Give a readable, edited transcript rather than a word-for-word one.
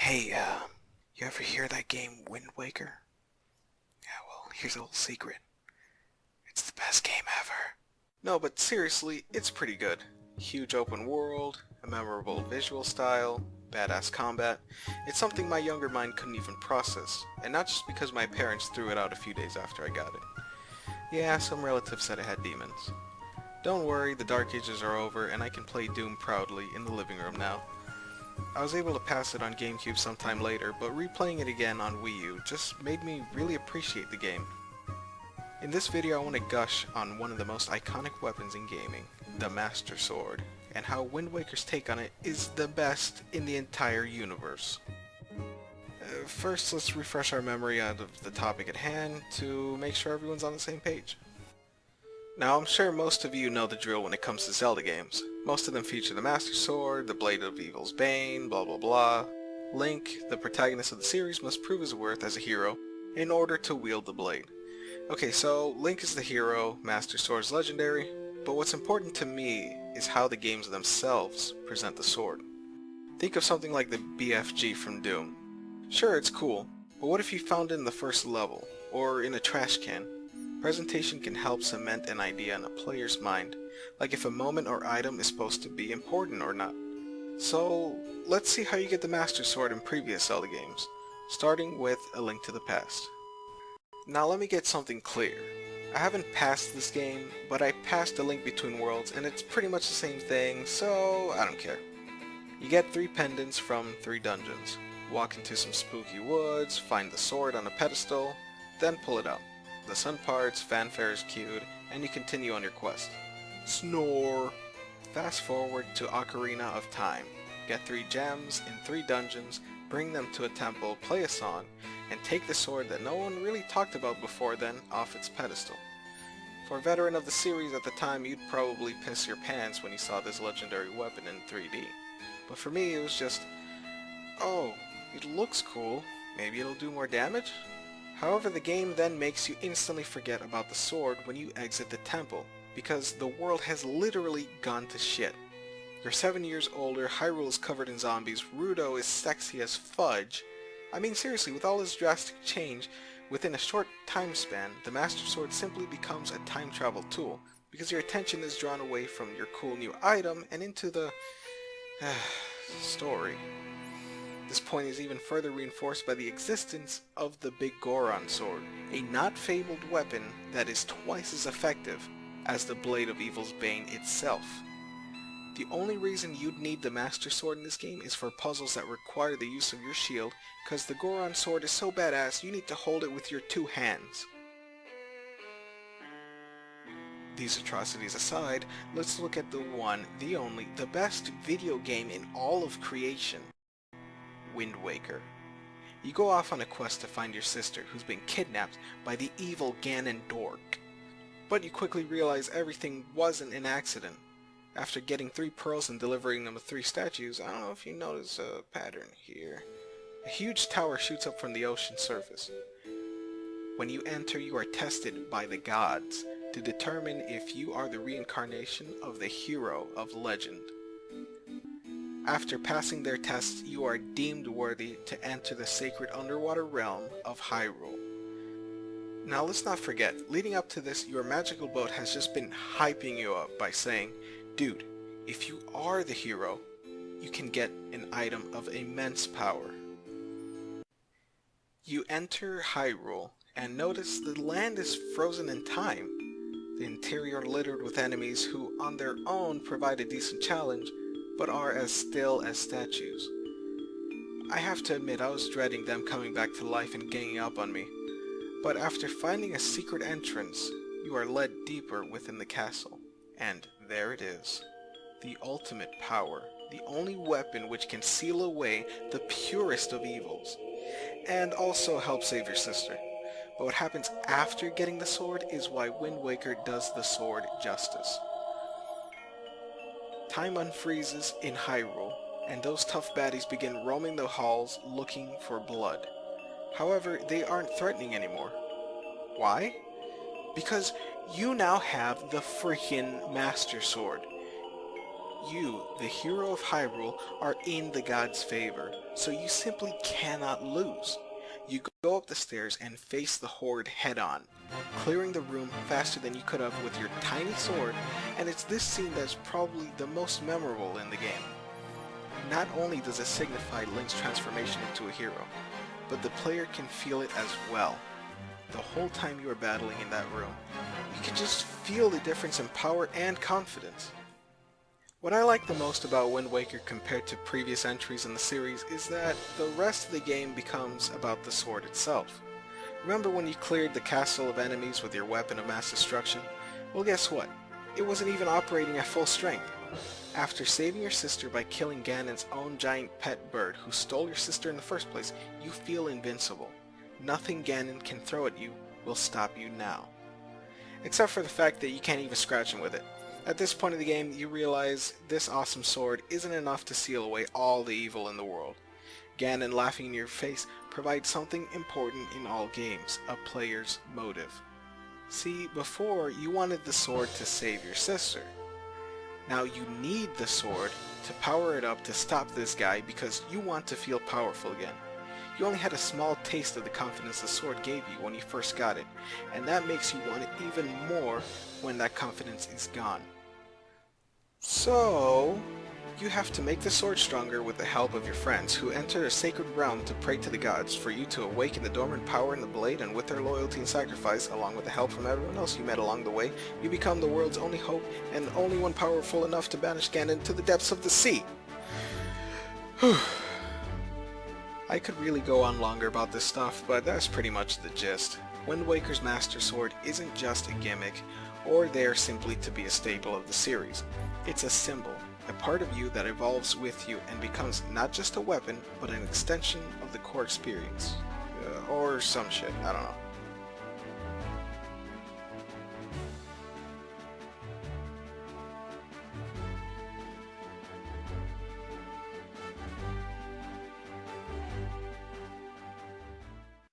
Hey, you ever hear that game WindWaker? Yeah, well, here's a little secret. It's the best game ever. No, but seriously, it's pretty good. Huge open world, a memorable visual style, badass combat. It's something my younger mind couldn't even process, and not just because my parents threw it out a few days after I got it. Yeah, some relatives said it had demons. Don't worry, the dark ages are over, and I can play Doom proudly in the living room now. I was able to pass it on GameCube sometime later, but replaying it again on Wii U just made me really appreciate the game. In this video I want to gush on one of the most iconic weapons in gaming, the Master Sword, and how Wind Waker's take on it is the best in the entire universe. First, let's refresh our memory out of the topic at hand to make sure everyone's on the same page. Now, I'm sure most of you know the drill when it comes to Zelda games. Most of them feature the Master Sword, the Blade of Evil's Bane, blah blah blah. Link, the protagonist of the series, must prove his worth as a hero in order to wield the blade. Okay, so Link is the hero, Master Sword's legendary, but what's important to me is how the games themselves present the sword. Think of something like the BFG from Doom. Sure, it's cool, but what if you found it in the first level, or in a trash can? Presentation can help cement an idea in a player's mind, like if a moment or item is supposed to be important or not. So, let's see how you get the Master Sword in previous Zelda games, starting with A Link to the Past. Now let me get something clear. I haven't passed this game, but I passed A Link Between Worlds and it's pretty much the same thing, so I don't care. You get 3 pendants from 3 dungeons. Walk into some spooky woods, find the sword on a pedestal, then pull it out. The sun parts, fanfare is cued, and you continue on your quest. Snore! Fast forward to Ocarina of Time. Get 3 gems in 3 dungeons, bring them to a temple, play a song, and take the sword that no one really talked about before then off its pedestal. For a veteran of the series at the time, you'd probably piss your pants when you saw this legendary weapon in 3D. But for me, it was just, oh, it looks cool, maybe it'll do more damage? However, the game then makes you instantly forget about the sword when you exit the temple, because the world has literally gone to shit. You're 7 years older, Hyrule is covered in zombies, Rudo is sexy as fudge. I mean seriously, with all this drastic change, within a short time span, the Master Sword simply becomes a time travel tool, because your attention is drawn away from your cool new item and into the story. This point is even further reinforced by the existence of the Big Goron sword, a not-fabled weapon that is twice as effective as the Blade of Evil's Bane itself. The only reason you'd need the Master Sword in this game is for puzzles that require the use of your shield, because the Goron sword is so badass you need to hold it with your 2 hands. These atrocities aside, let's look at the one, the only, the best video game in all of creation. Wind Waker. You go off on a quest to find your sister who's been kidnapped by the evil Ganondorf. But you quickly realize everything wasn't an accident. After getting 3 pearls and delivering them to 3 statues, I don't know if you notice a pattern here. A huge tower shoots up from the ocean surface. When you enter, you are tested by the gods to determine if you are the reincarnation of the hero of legend. After passing their tests, you are deemed worthy to enter the sacred underwater realm of Hyrule. Now let's not forget, leading up to this, your magical boat has just been hyping you up by saying, dude, if you are the hero, you can get an item of immense power. You enter Hyrule and notice the land is frozen in time. The interior littered with enemies who on their own provide a decent challenge, but are as still as statues. I have to admit I was dreading them coming back to life and ganging up on me, but after finding a secret entrance, you are led deeper within the castle, and there it is. The ultimate power, the only weapon which can seal away the purest of evils, and also help save your sister. But what happens after getting the sword is why Wind Waker does the sword justice. Time unfreezes in Hyrule, and those tough baddies begin roaming the halls looking for blood. However, they aren't threatening anymore. Why? Because you now have the freaking Master Sword. You, the hero of Hyrule, are in the god's favor, so you simply cannot lose. You go up the stairs and face the horde head-on, clearing the room faster than you could have with your tiny sword, and it's this scene that's probably the most memorable in the game. Not only does it signify Link's transformation into a hero, but the player can feel it as well. The whole time you are battling in that room, you can just feel the difference in power and confidence. What I like the most about Wind Waker compared to previous entries in the series is that the rest of the game becomes about the sword itself. Remember when you cleared the castle of enemies with your weapon of mass destruction? Well, guess what? It wasn't even operating at full strength. After saving your sister by killing Ganon's own giant pet bird who stole your sister in the first place, you feel invincible. Nothing Ganon can throw at you will stop you now. Except for the fact that you can't even scratch him with it. At this point of the game, you realize this awesome sword isn't enough to seal away all the evil in the world. Ganon laughing in your face provides something important in all games, a player's motive. See, before you wanted the sword to save your sister. Now you need the sword to power it up to stop this guy because you want to feel powerful again. You only had a small taste of the confidence the sword gave you when you first got it, and that makes you want it even more when that confidence is gone. So, you have to make the sword stronger with the help of your friends who enter a sacred realm to pray to the gods for you to awaken the dormant power in the blade, and with their loyalty and sacrifice, along with the help from everyone else you met along the way, you become the world's only hope and only one powerful enough to banish Ganon to the depths of the sea. I could really go on longer about this stuff, but that's pretty much the gist. Wind Waker's Master Sword isn't just a gimmick, or there simply to be a staple of the series. It's a symbol, a part of you that evolves with you and becomes not just a weapon, but an extension of the core experience. Or some shit, I don't know.